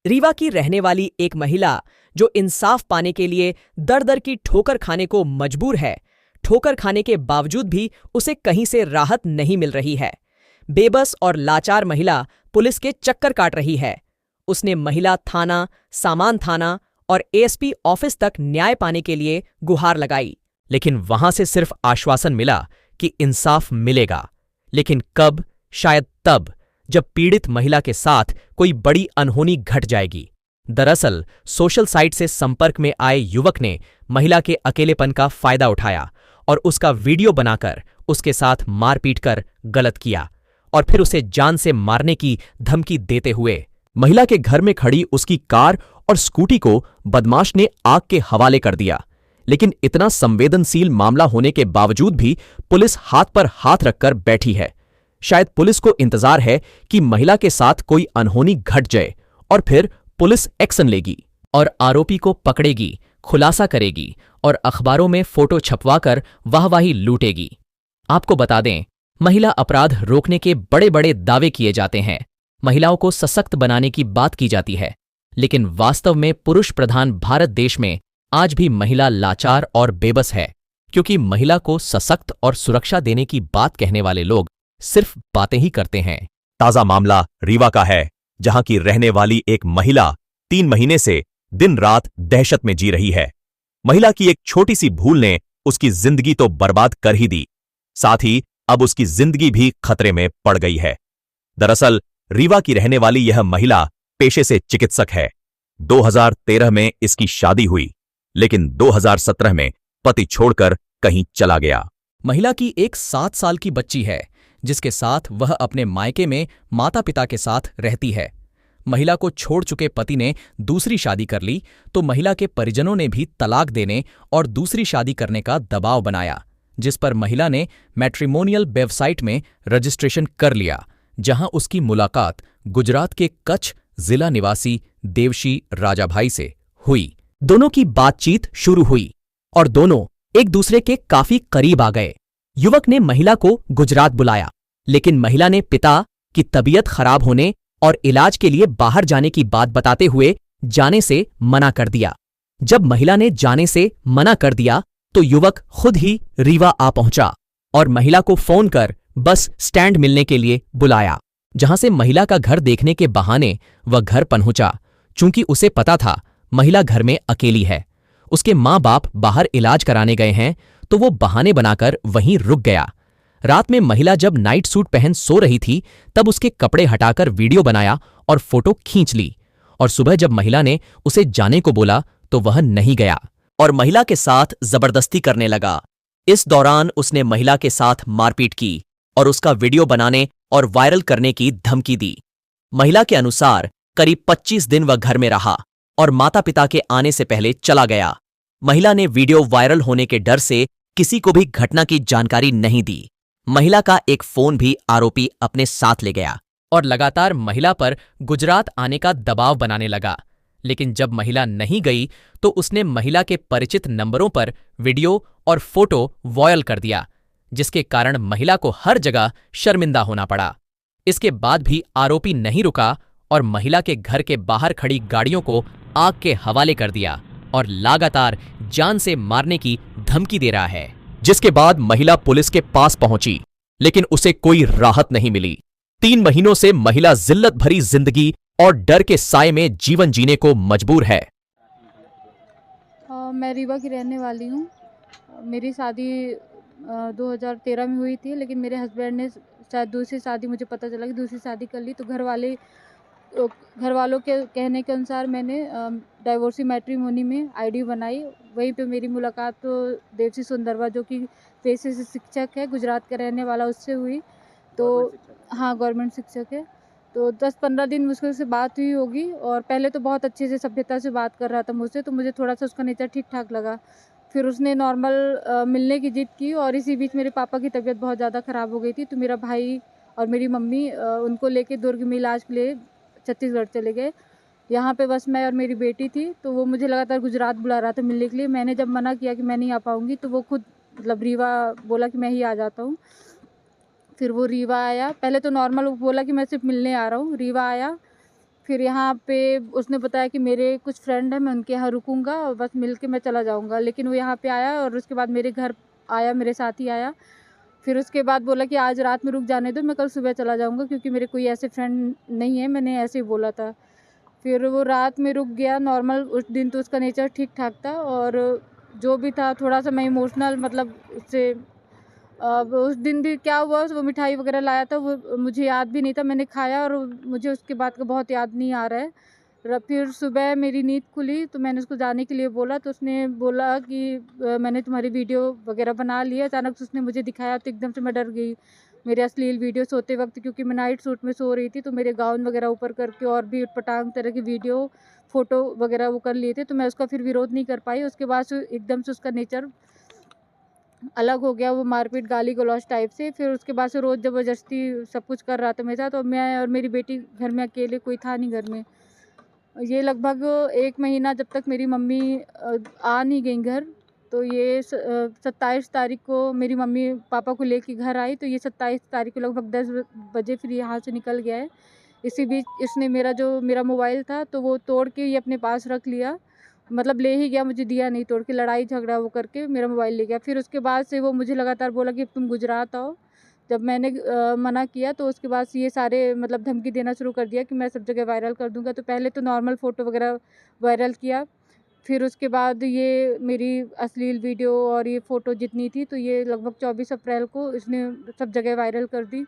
रीवा की रहने वाली एक महिला जो इंसाफ पाने के लिए दर दर की ठोकर खाने को मजबूर है। ठोकर खाने के बावजूद भी उसे कहीं से राहत नहीं मिल रही है। बेबस और लाचार महिला पुलिस के चक्कर काट रही है। उसने महिला थाना, सामान थाना और एएसपी ऑफिस तक न्याय पाने के लिए गुहार लगाई, लेकिन वहां से सिर्फ आश्वासन मिला कि इंसाफ मिलेगा। लेकिन कब? शायद तब जब पीड़ित महिला के साथ कोई बड़ी अनहोनी घट जाएगी। दरअसल सोशल साइट से संपर्क में आए युवक ने महिला के अकेलेपन का फायदा उठाया और उसका वीडियो बनाकर उसके साथ मारपीट कर गलत किया और फिर उसे जान से मारने की धमकी देते हुए महिला के घर में खड़ी उसकी कार और स्कूटी को बदमाश ने आग के हवाले कर दिया। लेकिन इतना संवेदनशील मामला होने के बावजूद भी पुलिस हाथ पर हाथ रखकर बैठी है। शायद पुलिस को इंतजार है कि महिला के साथ कोई अनहोनी घट जाए और फिर पुलिस एक्शन लेगी और आरोपी को पकड़ेगी, खुलासा करेगी और अखबारों में फोटो छपवाकर वाहवाही लूटेगी। आपको बता दें, महिला अपराध रोकने के बड़े बड़े दावे किए जाते हैं, महिलाओं को सशक्त बनाने की बात की जाती है, लेकिन वास्तव में पुरुष प्रधान भारत देश में आज भी महिला लाचार और बेबस है, क्योंकि महिला को सशक्त और सुरक्षा देने की बात कहने वाले लोग सिर्फ बातें ही करते हैं। ताजा मामला रीवा का है, जहां की रहने वाली एक महिला 3 महीने से दिन रात दहशत में जी रही है। महिला की एक छोटी सी भूल ने उसकी जिंदगी तो बर्बाद कर ही दी, साथ ही अब उसकी जिंदगी भी खतरे में पड़ गई है। दरअसल रीवा की रहने वाली यह महिला पेशे से चिकित्सक है। 2013 में इसकी शादी हुई, लेकिन 2017 में पति छोड़कर कहीं चला गया। महिला की एक 7 साल की बच्ची है, जिसके साथ वह अपने मायके में माता पिता के साथ रहती है। महिला को छोड़ चुके पति ने दूसरी शादी कर ली, तो महिला के परिजनों ने भी तलाक देने और दूसरी शादी करने का दबाव बनाया, जिस पर महिला ने मैट्रिमोनियल वेबसाइट में रजिस्ट्रेशन कर लिया, जहां उसकी मुलाकात गुजरात के कच्छ जिला निवासी देवशी राजाभाई से हुई। दोनों की बातचीत शुरू हुई और दोनों एक दूसरे के काफी करीब आ गए। युवक ने महिला को गुजरात बुलाया, लेकिन महिला ने पिता की तबीयत खराब होने और इलाज के लिए बाहर जाने की बात बताते हुए जाने से मना कर दिया। जब महिला ने जाने से मना कर दिया, तो युवक खुद ही रीवा आ पहुंचा और महिला को फोन कर बस स्टैंड मिलने के लिए बुलाया, जहां से महिला का घर देखने के बहाने वह घर पहुंचा। चूंकि उसे पता था महिला घर में अकेली है, उसके माँ बाप बाहर इलाज कराने गए हैं, तो वो बहाने बनाकर वहीं रुक गया। रात में महिला जब नाइट सूट पहन सो रही थी, तब उसके कपड़े हटाकर वीडियो बनाया और फोटो खींच ली। और सुबह जब महिला ने उसे जाने को बोला, तो वह नहीं गया और महिला के साथ जबरदस्ती करने लगा। इस दौरान उसने महिला के साथ मारपीट की और उसका वीडियो बनाने और वायरल करने की धमकी दी। महिला के अनुसार करीब 25 दिन वह घर में रहा और माता पिता के आने से पहले चला गया। महिला ने वीडियो वायरल होने के डर से किसी को भी घटना की जानकारी नहीं दी। महिला का एक फोन भी आरोपी अपने साथ ले गया और लगातार महिला पर गुजरात आने का दबाव बनाने लगा। लेकिन जब महिला नहीं गई, तो उसने महिला के परिचित नंबरों पर वीडियो और फोटो वायरल कर दिया, जिसके कारण महिला को हर जगह शर्मिंदा होना पड़ा। इसके बाद भी आरोपी नहीं रुका और महिला के घर के बाहर खड़ी गाड़ियों को आग के हवाले कर दिया और लगातार जान से मारने की धमकी दे रहा है। जिसके बाद महिला पुलिस के पास पहुंची, लेकिन उसे कोई राहत नहीं मिली। 3 महीनों से महिला जिल्लत भरी जिंदगी और डर के साए में जीवन जीने को मजबूर है। मैं रीवा की रहने वाली हूँ। मेरी शादी 2013 में हुई थी, लेकिन मेरे हस्बैंड ने शायद दूसरी शादी, मुझे पता चला कि दूसरी शादी कर ली, तो घर वालों के कहने के अनुसार मैंने डाइवोर्सी मैट्रिमोनी में आईडी बनाई। वहीं पे मेरी मुलाकात तो देवसी सुंदरवा, जो कि पेशे से शिक्षक है, गुजरात का रहने वाला, उससे हुई। तो हाँ, गवर्नमेंट शिक्षक है। तो 10-15 दिन मुश्किल से बात हुई होगी और पहले तो बहुत अच्छे से सभ्यता से बात कर रहा था मुझसे, तो मुझे थोड़ा सा उसका नेचर ठीक ठाक लगा। फिर उसने नॉर्मल मिलने की जिद की और इसी बीच मेरे पापा की तबीयत बहुत ज़्यादा ख़राब हो गई थी, तो मेरा भाई और मेरी मम्मी उनको लेके दुर्ग में इलाज के लिए छत्तीसगढ़ चले गए। यहाँ पे बस मैं और मेरी बेटी थी, तो वो मुझे लगातार गुजरात बुला रहा था मिलने के लिए। मैंने जब मना किया कि मैं नहीं आ पाऊँगी, तो वो खुद मतलब रीवा बोला कि मैं ही आ जाता हूँ। फिर वो रीवा आया। पहले तो नॉर्मल बोला कि मैं सिर्फ मिलने आ रहा हूँ। रीवा आया फिर यहाँ पे उसने बताया कि मेरे कुछ फ्रेंड हैं, मैं उनके यहाँ रुकूंगा और बस मिल के मैं चला जाऊँगा। लेकिन वो यहाँ पे आया और उसके बाद मेरे घर आया, मेरे साथ ही आया। फिर उसके बाद बोला कि आज रात में रुक जाने दो, मैं कल सुबह चला जाऊँगा, क्योंकि मेरे कोई ऐसे फ्रेंड नहीं है, मैंने ऐसे ही बोला था। फिर वो रात में रुक गया नॉर्मल। उस दिन तो उसका नेचर ठीक-ठाक था और जो भी था थोड़ा-सा मैं इमोशनल, मतलब उससे उस दिन भी क्या हुआ, वो मिठाई वगैरह लाया था, वो मुझे याद भी नहीं था, मैंने खाया और मुझे उसके बाद का बहुत याद नहीं आ रहा है। फिर सुबह मेरी नींद खुली तो मैंने उसको जाने के लिए बोला, तो उसने बोला कि मैंने तुम्हारी वीडियो वगैरह बना ली है। अचानक से उसने मुझे दिखाया तो एकदम से मैं डर गई। मेरे अश्लील वीडियो सोते वक्त, क्योंकि मैं नाइट सूट में सो रही थी, तो मेरे गाउन वगैरह ऊपर करके और भी उटपटांग तरह की वीडियो फ़ोटो वगैरह वो कर लिए थे, तो मैं उसका फिर विरोध नहीं कर पाई। उसके बाद से एकदम से उसका नेचर अलग हो गया, वो मारपीट गाली गलौज टाइप से। फिर उसके बाद से रोज़ ज़बरदस्ती सब कुछ कर रहा था मेरे साथ, और मैं और मेरी बेटी घर में अकेले, कोई था नहीं घर में। ये लगभग 1 महीना जब तक मेरी मम्मी आ नहीं गई घर, तो ये 27 तारीख को मेरी मम्मी पापा को लेके घर आई, तो ये 27 तारीख को लगभग 10 बजे फिर यहाँ से निकल गया है। इसी बीच इसने मेरा मोबाइल था तो वो तोड़ के ये अपने पास रख लिया, मतलब ले ही गया, मुझे दिया नहीं, तोड़ के लड़ाई झगड़ा वो करके मेरा मोबाइल ले गया। फिर उसके बाद से वो मुझे लगातार बोला कि तुम गुजरात आओ। जब मैंने मना किया तो उसके बाद से ये सारे मतलब धमकी देना शुरू कर दिया कि मैं सब जगह वायरल कर दूँगा। तो पहले तो नॉर्मल फ़ोटो वगैरह वायरल किया, फिर उसके बाद ये मेरी अश्लील वीडियो और ये फ़ोटो जितनी थी, तो ये लगभग 24 अप्रैल को इसने सब जगह वायरल कर दी।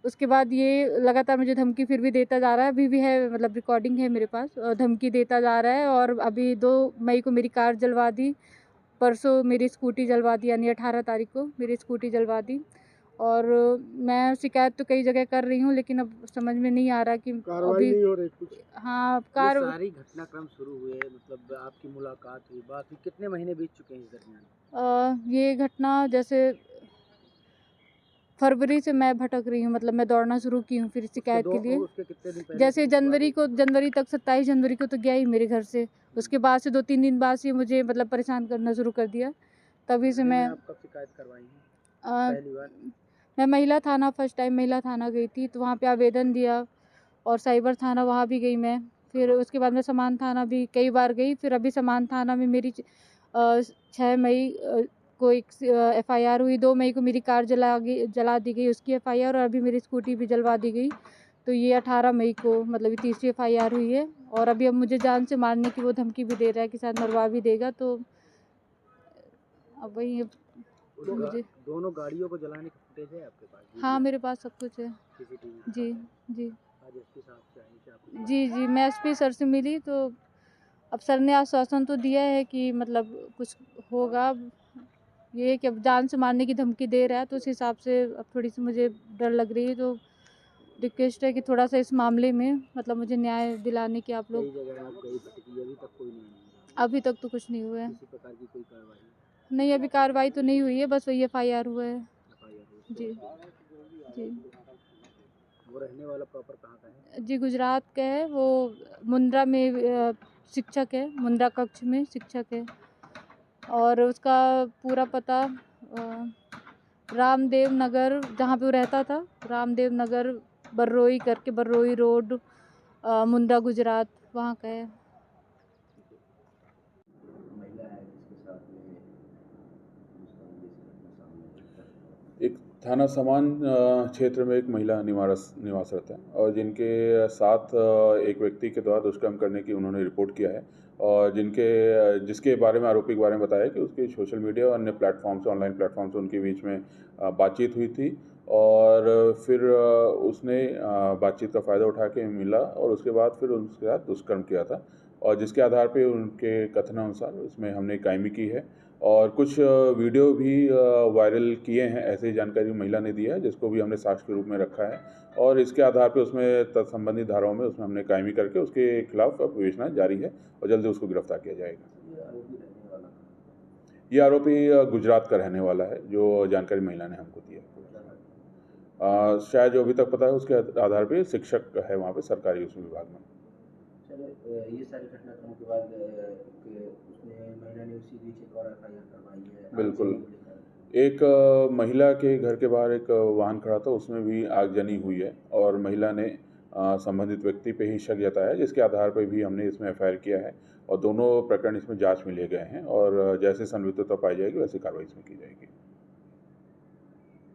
उसके बाद ये लगातार मुझे धमकी फिर भी देता जा रहा है, अभी भी है, मतलब रिकॉर्डिंग है मेरे पास, धमकी देता जा रहा है। और अभी 2 मई को मेरी कार जलवा दी, परसों मेरी स्कूटी जलवा दी, यानी 18 तारीख को मेरी स्कूटी जलवा दी। और मैं शिकायत तो कई जगह कर रही हूँ, लेकिन अब समझ में नहीं आ रहा कि कार्रवाई अभी नहीं हो रही कुछ। हाँ, ये सारी घटनाक्रम शुरू हुए, मतलब आपकी मुलाकात हुई, बात हुई, कितने महीने बीत चुके हैं इस दरमियान? ये घटना जैसे फरवरी से मैं भटक रही हूँ, मतलब मैं दौड़ना शुरू की हूँ फिर शिकायत के लिए। उसके कितने दिन पहले जैसे की बात जनवरी तक 27 जनवरी को तो गया ही मेरे घर से। उसके बाद से 2-3 दिन बाद से मुझे मतलब परेशान करना शुरू कर दिया। तभी से मैं आप कब शिकायत करवाई है अ, पहली बार? मैं महिला थाना, फर्स्ट टाइम महिला थाना गई थी, तो वहाँ पे आवेदन दिया, और साइबर थाना वहाँ भी गई मैं। फिर उसके बाद मैं समान थाना भी कई बार गई। फिर अभी समान थाना में मेरी 6 मई को एक एफआईआर हुई, 2 मई को मेरी कार जला दी गई, उसकी एफआईआर, और अभी मेरी स्कूटी भी जलवा दी गई। तो ये 18 मई को मतलब ये तीसरी एफआईआर हुई है। और अभी अब मुझे जान से मारने की वो धमकी भी दे रहा है कि शायद मरवा भी देगा। तो अब वही मुझे दोनों गाड़ियों को जलाने की फुटेज है आपके पास? हाँ, मेरे पास सब कुछ है। सीसीटीवी जी, जी। आज एसपी साहब से आई थी आपके? जी, मैं एसपी सर से मिली, तो अब सर ने आश्वासन तो दिया है कि मतलब कुछ होगा। अब ये है कि अब जान से मारने की धमकी दे रहा है, तो उस हिसाब से अब थोड़ी-सी मुझे डर लग रही है। तो रिक्वेस्ट है कि थोड़ा-सा इस मामले में मतलब मुझे न्याय दिलाने की आप लोग। कई जगह आप गई भटकी, अभी तक कोई नहीं हुआ? अभी तक तो कुछ नहीं हुआ है। किसी प्रकार की कोई कार्रवाई? नहीं, अभी कार्रवाई तो नहीं हुई है, बस वही एफआईआर हुआ है। एफआईआर? जी, जी। वो रहने वाला प्रॉपर कहाँ का है? जी, गुजरात का है वो, मुंद्रा में शिक्षक है, मुंद्रा कक्ष में शिक्षक है। और उसका पूरा पता रामदेव नगर, जहाँ पे वो रहता था, रामदेव नगर, बर्रोई करके, बर्रोई रोड, मुंद्रा गुजरात, वहाँ का है। महिला है जिसके साथ में घटना सामने? एक थाना समान क्षेत्र में एक महिला निवासरत है और जिनके साथ एक व्यक्ति के द्वारा दुष्कर्म करने की उन्होंने रिपोर्ट किया है और जिसके बारे में आरोपी के बारे में बताया कि उसकी सोशल मीडिया और अन्य प्लेटफॉर्म से, ऑनलाइन प्लेटफॉर्म से उनके बीच में बातचीत हुई थी और फिर उसने बातचीत का फ़ायदा उठा के मिला और उसके बाद फिर उसके साथ दुष्कर्म किया था और जिसके आधार पे उनके कथनानुसार उसमें हमने कायमी की है और कुछ वीडियो भी वायरल किए हैं, ऐसी जानकारी महिला ने दी है जिसको भी हमने साक्ष्य के रूप में रखा है और इसके आधार पे उसमें तत्संबंधित धाराओं में उसमें हमने कायमी करके उसके खिलाफ विवेचना जारी है और जल्दी उसको गिरफ्तार किया जाएगा। ये आरोपी गुजरात का रहने वाला है, जो जानकारी महिला ने हमको दी है। शायद जो अभी तक पता है उसके आधार पे शिक्षक है वहाँ पे सरकारी उस विभाग में। ये सारी घटनाक्रमों के बाद उसने महिला ने उसी बीच एक और एफआईआर करवाई है। बिल्कुल, एक महिला के घर के बाहर एक वाहन खड़ा था, उसमें भी आगजनी हुई है और महिला ने संबंधित व्यक्ति पे ही शक जताया है, जिसके आधार पर भी हमने इसमें एफआईआर किया है और दोनों प्रकरण इसमें जांच में लिए गए हैं और जैसे संदिग्धता पाई जाएगी वैसी कार्रवाई इसमें की जाएगी।